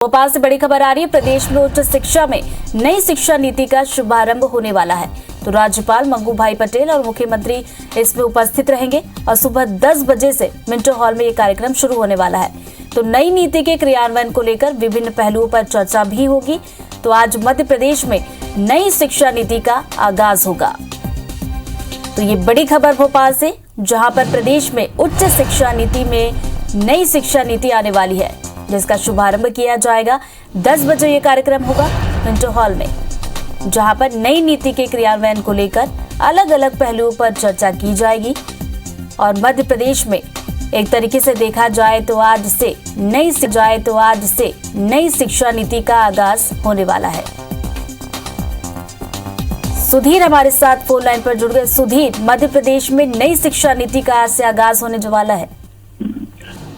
भोपाल से बड़ी खबर आ रही है। प्रदेश में उच्च शिक्षा में नई शिक्षा नीति का शुभारंभ होने वाला है। तो राज्यपाल मंगू भाई पटेल और मुख्यमंत्री इसमें उपस्थित रहेंगे और सुबह 10 बजे से मिंटो हॉल में ये कार्यक्रम शुरू होने वाला है। तो नई नीति के क्रियान्वयन को लेकर विभिन्न पहलुओं पर चर्चा भी होगी। तो आज मध्य प्रदेश में नई शिक्षा नीति का आगाज होगा। तो ये बड़ी खबर भोपाल से, जहां पर प्रदेश में उच्च शिक्षा नीति में नई शिक्षा नीति आने वाली है, जिसका शुभारंभ किया जाएगा। 10 बजे ये कार्यक्रम होगा मिंटो हॉल में, जहां पर नई नीति के क्रियान्वयन को लेकर अलग अलग पहलुओं पर चर्चा की जाएगी। और मध्य प्रदेश में एक तरीके से देखा जाए तो आज से नई शिक्षा नीति का आगाज होने वाला है। सुधीर हमारे साथ फोन लाइन पर जुड़ गए। सुधीर, मध्य प्रदेश में नई शिक्षा नीति का आज से आगाज होने वाला है।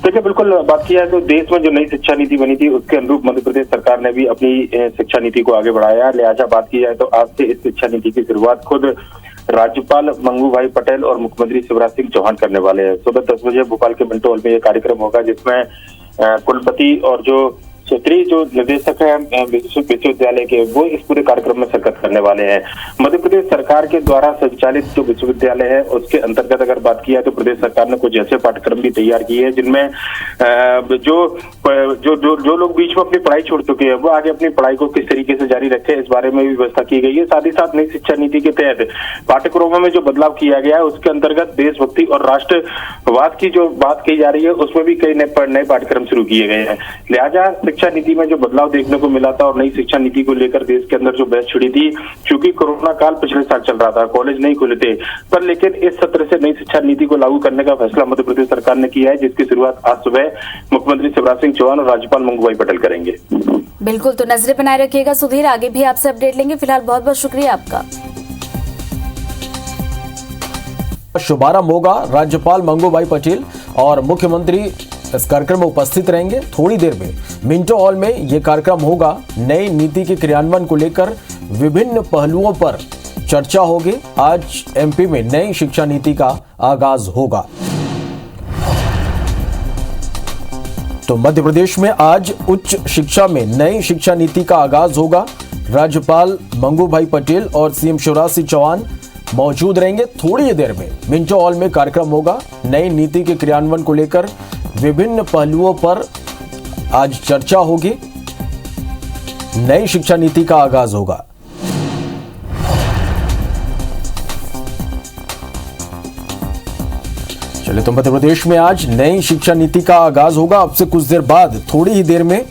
देखिए, बिल्कुल बात की है तो देश में जो नई शिक्षा नीति बनी थी उसके अनुरूप मध्य प्रदेश सरकार ने भी अपनी शिक्षा नीति को आगे बढ़ाया। लिहाजा बात की जाए तो आज से इस शिक्षा नीति की शुरुआत खुद राज्यपाल मंगू भाई पटेल और मुख्यमंत्री शिवराज सिंह चौहान करने वाले हैं। सुबह 10 बजे भोपाल के मिंटो हॉल में यह कार्यक्रम होगा, जिसमें कुलपति और जो क्षेत्रीय जो निदेशक है विश्वविद्यालय के, वो इस पूरे कार्यक्रम में शिरकत करने वाले हैं। मध्य प्रदेश सरकार के द्वारा संचालित जो विश्वविद्यालय है उसके अंतर्गत अगर बात की जाए तो प्रदेश सरकार ने कुछ ऐसे पाठ्यक्रम भी तैयार किए हैं जिनमें जो लोग बीच में अपनी पढ़ाई छोड़ चुके हैं वो आगे अपनी पढ़ाई को किस तरीके से जारी रखें, इस बारे में भी व्यवस्था की गई है। साथ ही साथ नई शिक्षा नीति के तहत पाठ्यक्रमों में जो बदलाव किया गया है उसके अंतर्गत देशभक्ति और राष्ट्रवाद की जो बात कही जा रही है उसमें भी कई नए पाठ्यक्रम शुरू किए गए हैं। लिहाजा शिक्षा नीति में जो बदलाव देखने को मिला था और नई शिक्षा नीति को लेकर देश के अंदर जो बहस छिड़ी थी, क्योंकि कोरोना काल पिछले साल चल रहा था, कॉलेज नहीं खुले थे, पर लेकिन इस सत्र से नई शिक्षा नीति को लागू करने का फैसला मध्य प्रदेश सरकार ने किया है, जिसकी शुरुआत आज सुबह मुख्यमंत्री शिवराज सिंह चौहान और राज्यपाल मंगू भाई पटेल करेंगे। बिल्कुल, तो नजरें बनाए रखिएगा सुधीर, आगे भी आपसे अपडेट लेंगे। फिलहाल बहुत बहुत शुक्रिया आपका। शुभारंभ होगा, राज्यपाल मंगू भाई पटेल और मुख्यमंत्री इस कार्यक्रम में उपस्थित रहेंगे। थोड़ी देर में मिंटो हॉल में यह कार्यक्रम होगा। नई नीति के क्रियान्वयन को लेकर विभिन्न पहलुओं पर चर्चा होगी। आज एमपी में नई शिक्षा नीति का आगाज होगा। तो मध्य प्रदेश में आज उच्च शिक्षा में नई शिक्षा नीति का आगाज होगा। राज्यपाल मंगू भाई पटेल और सीएम शिवराज सिंह चौहान मौजूद रहेंगे। थोड़ी ही देर में मिंटो हॉल में कार्यक्रम होगा। नई नीति के क्रियान्वयन को लेकर विभिन्न पहलुओं पर आज चर्चा होगी। नई शिक्षा नीति का आगाज होगा। चलिए, तो मध्य प्रदेश में आज नई शिक्षा नीति का आगाज होगा। अब से कुछ देर बाद, थोड़ी ही देर में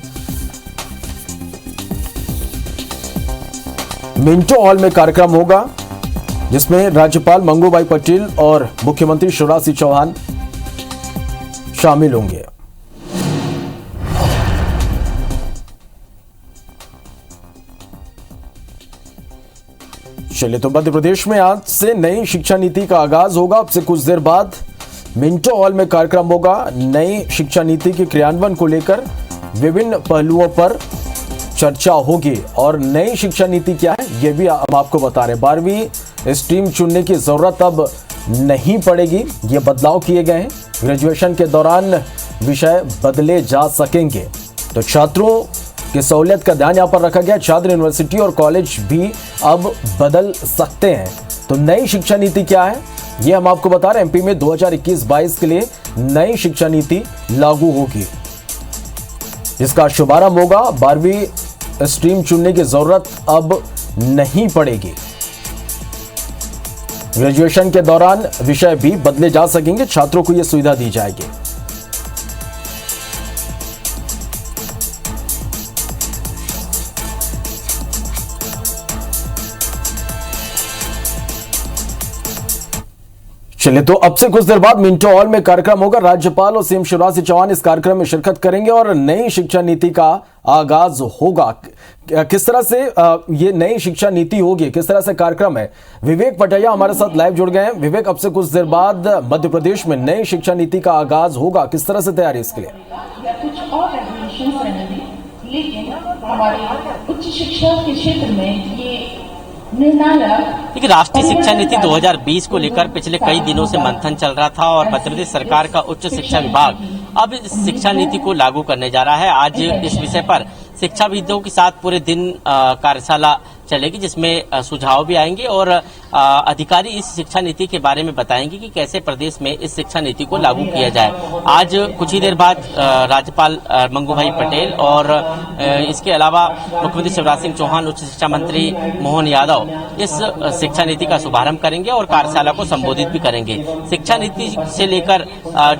मिंटो हॉल में कार्यक्रम होगा, जिसमें राज्यपाल मंगू भाई पटेल और मुख्यमंत्री शिवराज सिंह चौहान शामिल होंगे। चलिए, तो मध्य प्रदेश में आज से नई शिक्षा नीति का आगाज होगा। अब से कुछ देर बाद मिंटो हॉल में कार्यक्रम होगा। नई शिक्षा नीति के क्रियान्वयन को लेकर विभिन्न पहलुओं पर चर्चा होगी। और नई शिक्षा नीति क्या है यह भी हम आपको बता रहे हैं। 12वीं स्ट्रीम चुनने की जरूरत अब नहीं पड़ेगी, ये बदलाव किए गए हैं। ग्रेजुएशन के दौरान विषय बदले जा सकेंगे, तो छात्रों की सहूलियत का ध्यान यहाँ पर रखा गया। छात्र यूनिवर्सिटी और कॉलेज भी अब बदल सकते हैं। तो नई शिक्षा नीति क्या है ये हम आपको बता रहे हैं। एमपी में 2021-22 के लिए नई शिक्षा नीति लागू होगी, जिसका शुभारंभ होगा। 12वीं स्ट्रीम चुनने की जरूरत अब नहीं पड़ेगी। ग्रेजुएशन के दौरान विषय भी बदले जा सकेंगे, छात्रों को यह सुविधा दी जाएगी। चलिए, तो अब से कुछ देर बाद मिंटो हॉल में कार्यक्रम होगा। राज्यपाल और सीएम शिवराज सिंह चौहान इस कार्यक्रम में शिरकत करेंगे और नई शिक्षा नीति का आगाज होगा। किस तरह से ये नई शिक्षा नीति होगी, किस तरह से कार्यक्रम है, विवेक पटैया हमारे साथ लाइव जुड़ गए हैं। विवेक, अब से कुछ देर बाद मध्य प्रदेश में नई शिक्षा नीति का आगाज होगा, किस तरह से तैयारी इसके लिए? कुछ और लेकिन हमारे उच्च शिक्षा के क्षेत्र में ये देखिए, राष्ट्रीय शिक्षा नीति 2020 को लेकर पिछले कई दिनों से मंथन चल रहा था और मध्य प्रदेश सरकार का उच्च शिक्षा विभाग अब इस शिक्षा नीति को लागू करने जा रहा है। आज इस विषय पर शिक्षाविदों के साथ पूरे दिन कार्यशाला चलेगी, जिसमें सुझाव भी आएंगे और अधिकारी इस शिक्षा नीति के बारे में बताएंगे कि कैसे प्रदेश में इस शिक्षा नीति को लागू किया जाए। आज कुछ ही देर बाद राज्यपाल मंगू भाई पटेल और इसके अलावा मुख्यमंत्री शिवराज सिंह चौहान, उच्च शिक्षा मंत्री मोहन यादव इस शिक्षा नीति का शुभारंभ करेंगे और कार्यशाला को संबोधित भी करेंगे। शिक्षा नीति से लेकर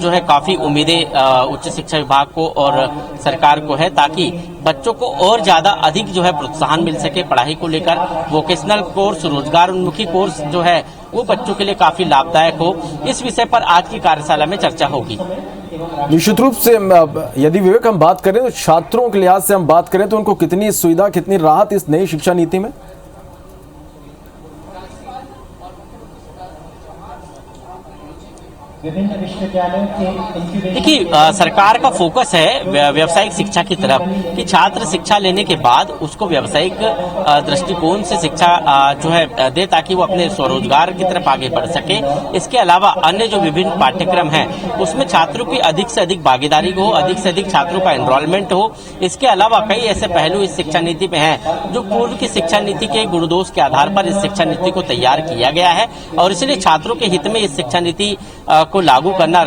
जो है काफी उम्मीदें उच्च शिक्षा विभाग को और सरकार को है, ताकि बच्चों को और ज्यादा अधिक जो है प्रोत्साहन मिल सके पढ़ाई को लेकर। वोकेशनल कोर्स, रोजगार उन्मुखी कोर्स जो है वो बच्चों के लिए काफी लाभदायक हो, इस विषय पर आज की कार्यशाला में चर्चा होगी। निश्चित रूप से यदि विवेक हम बात करें तो छात्रों के लिहाज से हम बात करें तो उनको कितनी सुविधा, कितनी राहत इस नई शिक्षा नीति में? देखिए, सरकार का फोकस है व्यावसायिक शिक्षा की तरफ कि छात्र शिक्षा लेने के बाद उसको व्यावसायिक दृष्टिकोण से शिक्षा जो है दे, ताकि वो अपने स्वरोजगार की तरफ आगे बढ़ सके। इसके अलावा अन्य जो विभिन्न पाठ्यक्रम हैं उसमें छात्रों की अधिक से अधिक भागीदारी हो, अधिक से अधिक छात्रों का एनरोलमेंट हो। इसके अलावा कई ऐसे पहलू इस शिक्षा नीति में हैं जो पूर्व की शिक्षा नीति के गुणदोष के आधार पर इस शिक्षा नीति को तैयार किया गया है और इसलिए छात्रों के हित में इस शिक्षा नीति को लागू करना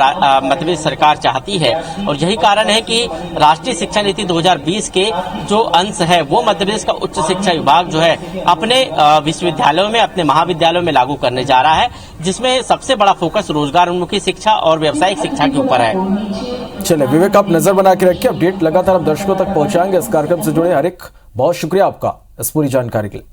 मतलब सरकार चाहती है। और यही कारण है कि राष्ट्रीय शिक्षा नीति 2020 के जो अंश है वो मध्य प्रदेश का उच्च शिक्षा विभाग जो है अपने विश्वविद्यालयों में, अपने महाविद्यालयों में लागू करने जा रहा है, जिसमें सबसे बड़ा फोकस रोजगार उन्मुखी शिक्षा और व्यावसायिक शिक्षा के ऊपर है। चलिए विवेक, आप नजर बना के रखिए, अपडेट लगातार आप दर्शकों तक पहुंचाएंगे। इस कार्यक्रम से जुड़े हर एक बहुत शुक्रिया आपका इस पूरी जानकारी के लिए।